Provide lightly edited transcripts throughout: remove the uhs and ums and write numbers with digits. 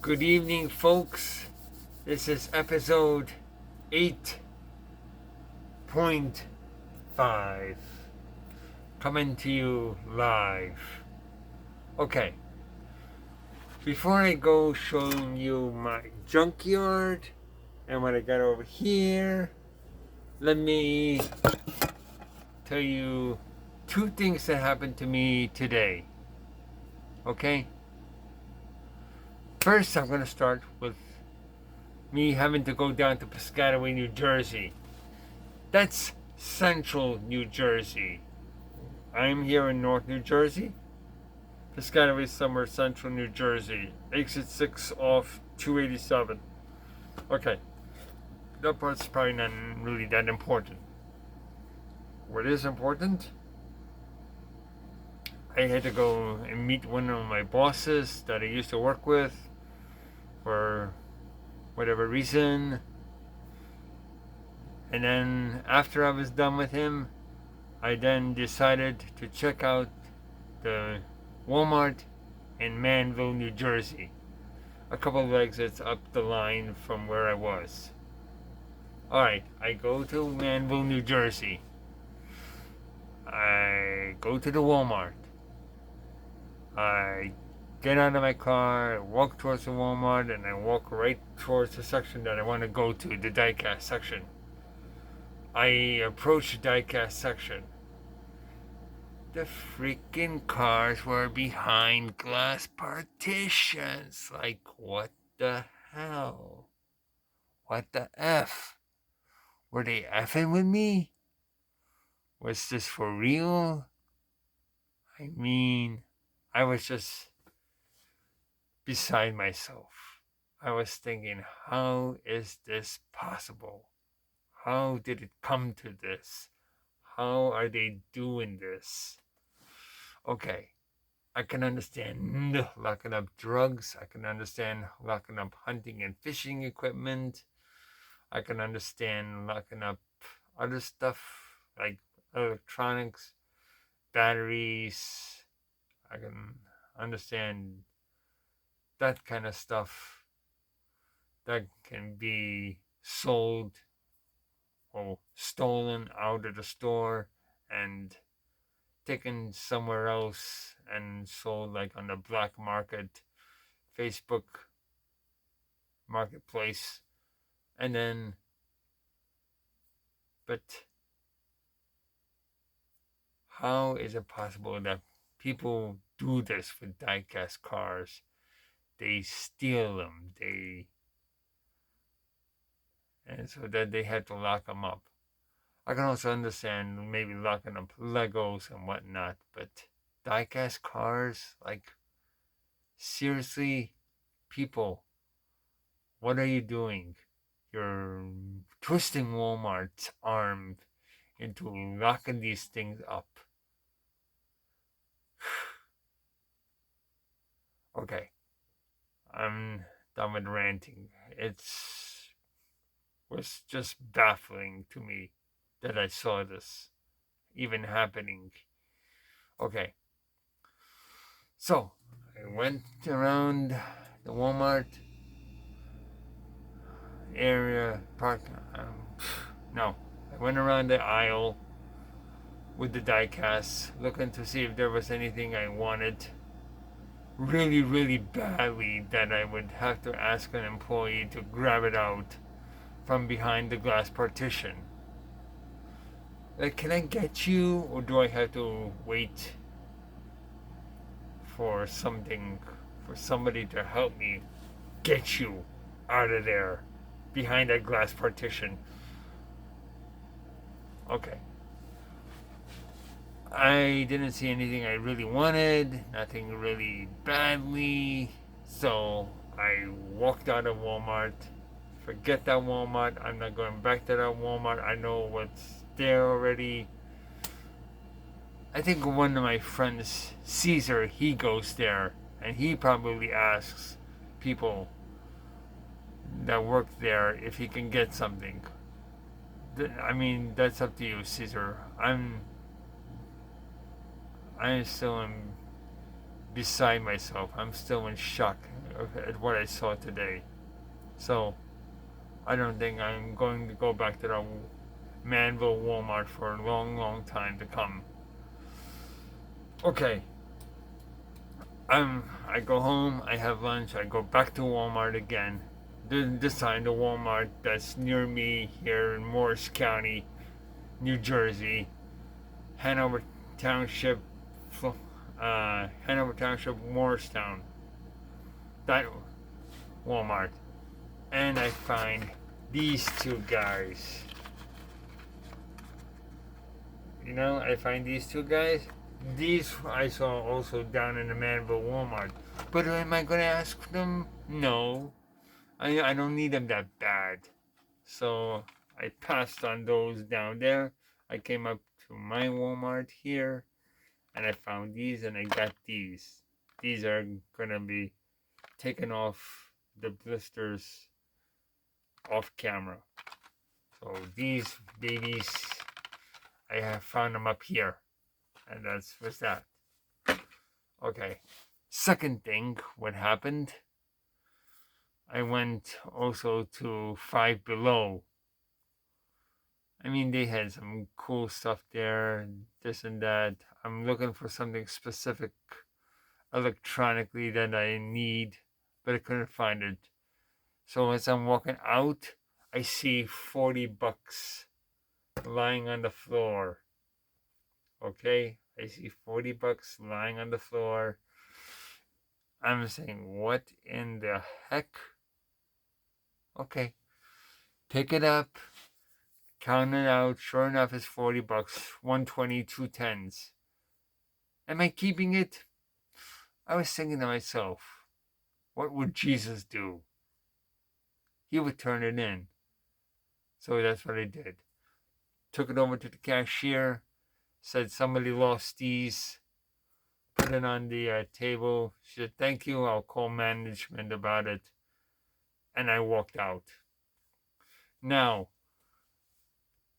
Good evening, folks. This is episode 8.5 coming to you live. Okay, before I go showing you my junkyard and what I got over here, let me tell you two things that happened to me today. Okay? First, I'm going to start with me having to go down to Piscataway, New Jersey. That's central New Jersey. I'm here in North New Jersey. Piscataway is somewhere central New Jersey. Exit 6 off 287. Okay. That part's probably not really that important. What is important? I had to go and meet one of my bosses that I used to work with for whatever reason. And then after I was done with him, I then decided to check out the Walmart in Manville, New Jersey. A couple of exits up the line from where I was. Alright, I go to Manville, New Jersey. I go to the Walmart. I get out of my car, walk towards the Walmart, and I walk right towards the section that I want to go to, the die-cast section. I approach the die-cast section. The freaking cars were behind glass partitions. Like, what the hell? What the F? Were they effing with me? Was this for real? I mean, I was just beside myself. I was thinking, how is this possible? How did it come to this? How are they doing this? Okay, I can understand locking up drugs. I can understand locking up hunting and fishing equipment. I can understand locking up other stuff like electronics, batteries. I can understand that kind of stuff that can be sold or stolen out of the store and taken somewhere else and sold like on the black market, Facebook marketplace. And then, but how is it possible that people do this with die-cast cars? They steal them, and so that they had to lock them up. I can also understand maybe locking up Legos and whatnot, but die-cast cars, like, seriously, people, what are you doing? You're twisting Walmart's arm into locking these things up. Okay, I'm done with ranting. It was just baffling to me that I saw this even happening. Okay, so I went around the Walmart area park. No, I went around the aisle with the die-cast, looking to see if there was anything I wanted really, really badly that I would have to ask an employee to grab it out from behind the glass partition. Like, can I get you, or do I have to wait for somebody to help me get you out of there behind that glass partition? Okay. I didn't see anything I really wanted, nothing really badly, so I walked out of Walmart. Forget that Walmart. I'm not going back to that Walmart. I know what's there already. I think one of my friends, Caesar, he goes there, and he probably asks people that work there if he can get something. I mean, that's up to you, Caesar. I still am beside myself. I'm still in shock at what I saw today. So I don't think I'm going to go back to the Manville Walmart for a long, long time to come. Okay. I go home, I have lunch, I go back to Walmart again. This time the Walmart that's near me here in Morris County, New Jersey, Hanover Township, Morristown. That Walmart. And I find these two guys. I find these two guys. These I saw also down in the Manville Walmart. But am I going to ask them? No. I don't need them that bad. So I passed on those down there. I came up to my Walmart here and I found these and I got these. These are going to be taken off the blisters off camera. So these babies, I have found them up here. And that's what's that. Okay. Second thing, what happened? I went also to Five Below. I mean, they had some cool stuff there, this and that. I'm looking for something specific electronically that I need, but I couldn't find it. So as I'm walking out, I see $40 lying on the floor. Okay, I see $40 lying on the floor. I'm saying, what in the heck? Okay, pick it up, count it out. Sure enough, it's $40, 120, 2 tens. Am I keeping it? I was thinking to myself, what would Jesus do? He would turn it in. So that's what I did. Took it over to the cashier, said somebody lost these, put it on the table. She said, thank you, I'll call management about it. And I walked out. Now,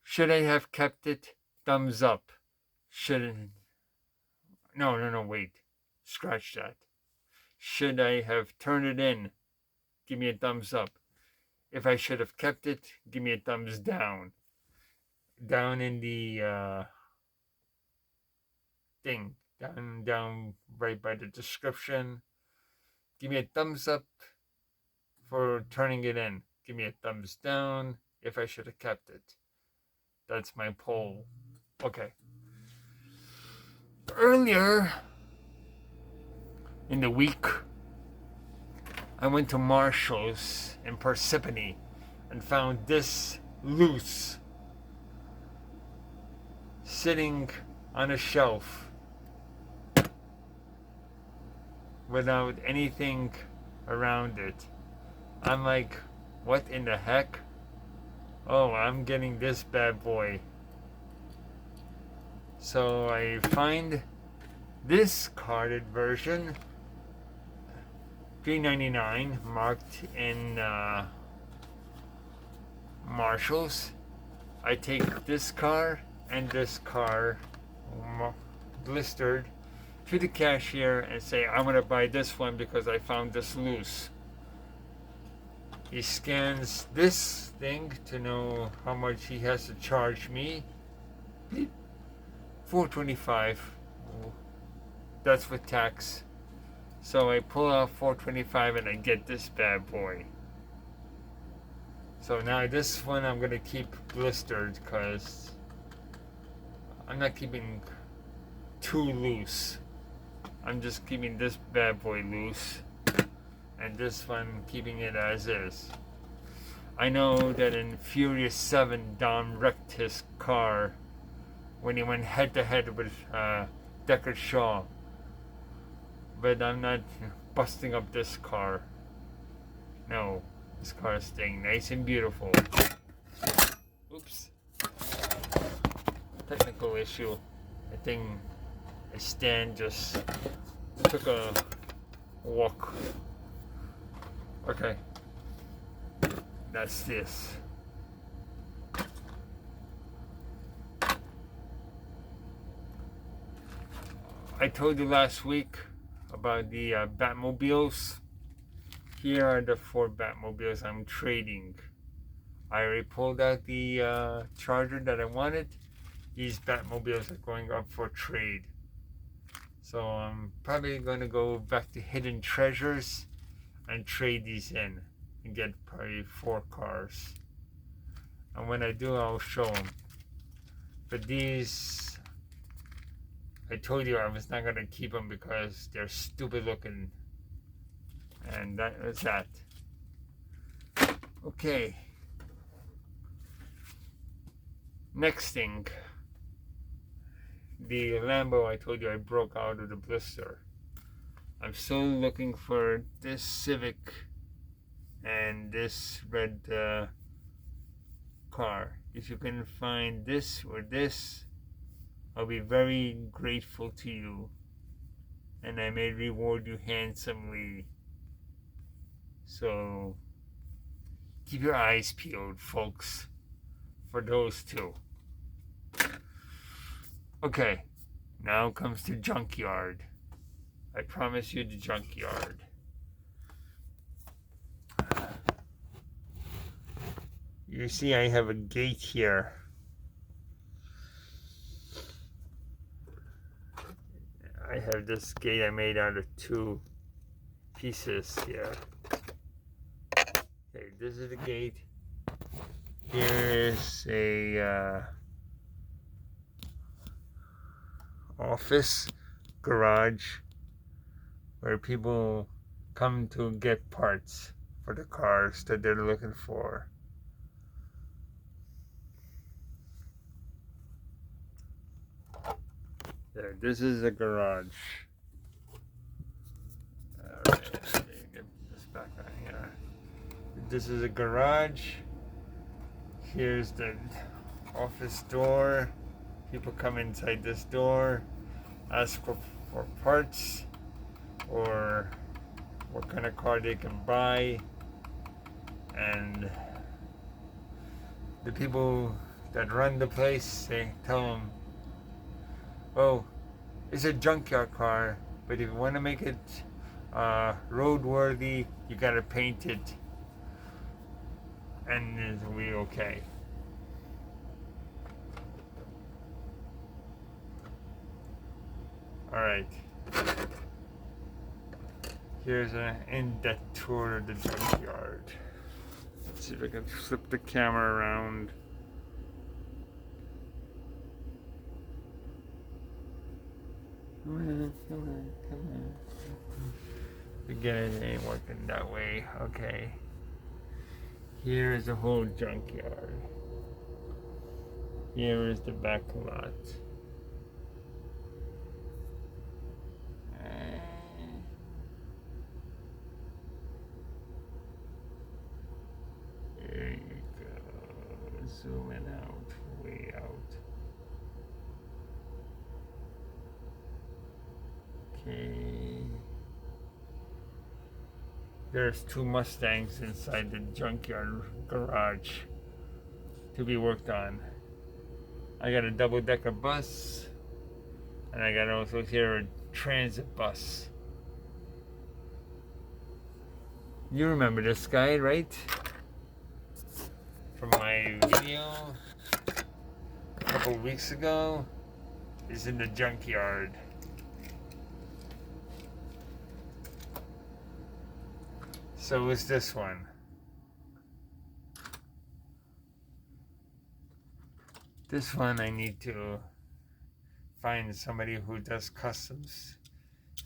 should I have kept it? Thumbs up. No, wait. Scratch that. Should I have turned it in? Give me a thumbs up. If I should have kept it, give me a thumbs down. Down in the thing. Down right by the description. Give me a thumbs up for turning it in. Give me a thumbs down if I should have kept it. That's my poll. Okay. Earlier in the week, I went to Marshall's in Parsippany and found this loose sitting on a shelf without anything around it. I'm like, what in the heck? Oh, I'm getting this bad boy. So I find this carded version, $3.99, marked in Marshalls. I take this car and this car blistered to the cashier and say, I'm going to buy this one because I found this loose. He scans this thing to know how much he has to charge me. $4.25. That's with tax. So I pull out $4.25 and I get this bad boy. So now this one I'm going to keep blistered because I'm not keeping too loose. I'm just keeping this bad boy loose. And this one keeping it as is. I know that in Furious 7, Dom wrecked his car when he went head to head with Deckard Shaw. But I'm not busting up this car. No, this car is staying nice and beautiful. Oops. Technical issue. I think a stand just took a walk. Okay. That's this. I told you last week about the Batmobiles. Here are the 4 Batmobiles I'm trading. I already pulled out the Charger that I wanted. These Batmobiles are going up for trade. So I'm probably going to go back to Hidden Treasures and trade these in and get probably 4 cars. And when I do, I'll show them. But these, I told you I was not going to keep them because they're stupid looking. And that was that. Okay. Next thing. The Lambo I told you I broke out of the blister. I'm still looking for this Civic and this red car. If you can find this or this, I'll be very grateful to you, and I may reward you handsomely. So keep your eyes peeled, folks, for those 2. Okay, now comes the junkyard. I promise you the junkyard. You see I have a gate here. I have this gate I made out of 2 pieces here. Okay, this is the gate. Here is a office, garage, where people come to get parts for the cars that they're looking for. There, this is a garage. Alright, let me get this back on here. This is a garage. Here's the office door. People come inside this door, ask for parts or what kind of car they can buy, and the people that run the place, they tell them, oh, it's a junkyard car, but if you want to make it roadworthy, you gotta paint it, and it'll be okay. Alright, here's an in-depth tour of the junkyard. Let's see if I can flip the camera around. Come on. Again, it ain't working that way. Okay. Here is the whole junkyard. Here is the back lot. There you go. Zooming out, way out. Okay. There's 2 Mustangs inside the junkyard garage to be worked on. I got a double-decker bus, and I got also here a transit bus. You remember this guy, right? From my video a couple weeks ago. He's in the junkyard. So is this one. This one I need to find somebody who does customs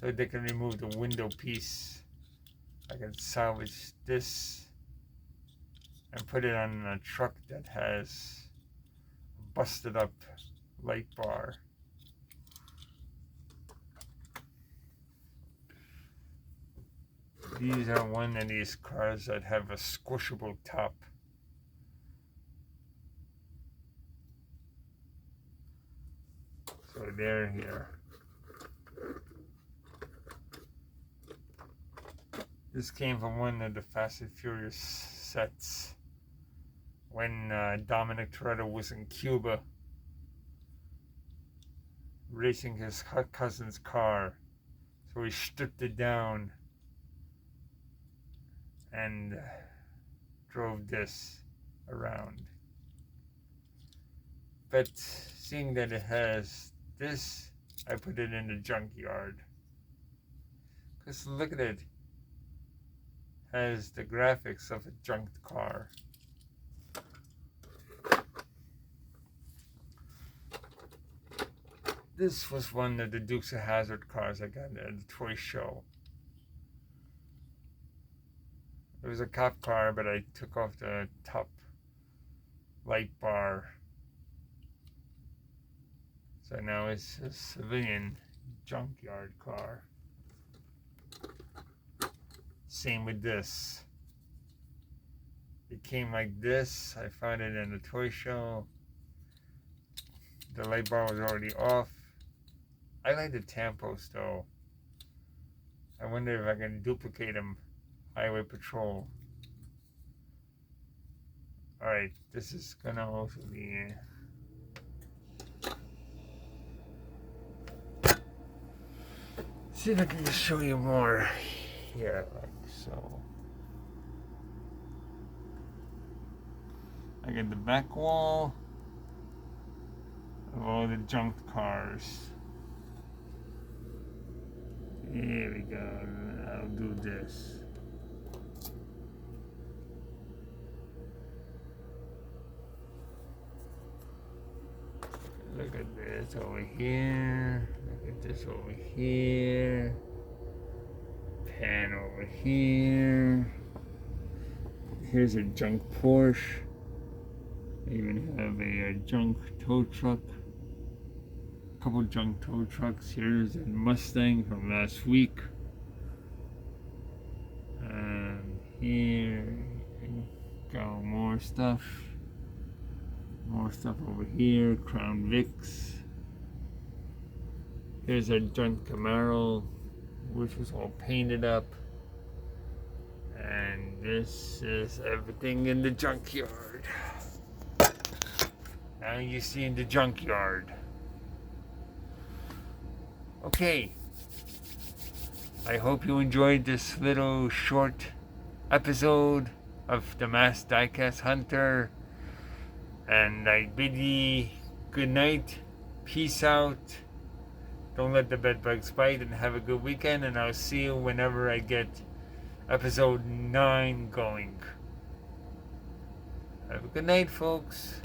so they can remove the window piece. I can salvage this and put it on a truck that has a busted up light bar. These are one of these cars that have a squishable top. So they're here. This came from one of the Fast and Furious sets when Dominic Toretto was in Cuba racing his cousin's car. So we stripped it down and drove this around. But seeing that it has this, I put it in the junkyard. Because look at it. Has the graphics of a junked car. This was one of the Dukes of Hazzard cars I got at the toy show. It was a cop car, but I took off the top light bar. So now it's a civilian junkyard car. Same with this. It came like this. I found it in the toy show. The light bar was already off. I like the tampos though. I wonder if I can duplicate them. Highway Patrol. Alright, this is gonna also be see if I can just show you more here, like so. I get the back wall of all the junked cars. Here we go. I'll do this. Look at this over here. Look at this over here. Pan over here. Here's a junk Porsche. I even have a junk tow truck. A couple junk tow trucks. Here's a Mustang from last week. And here you go, more stuff. More stuff over here. Crown Vics. Here's a junk Camaro, which was all painted up. And this is everything in the junkyard. Now you see in the junkyard. Okay. I hope you enjoyed this little short episode of the Masked Die-cast Hunter. And I bid ye good night. Peace out. Don't let the bed bugs bite, and have a good weekend. And I'll see you whenever I get episode 9 going. Have a good night, folks.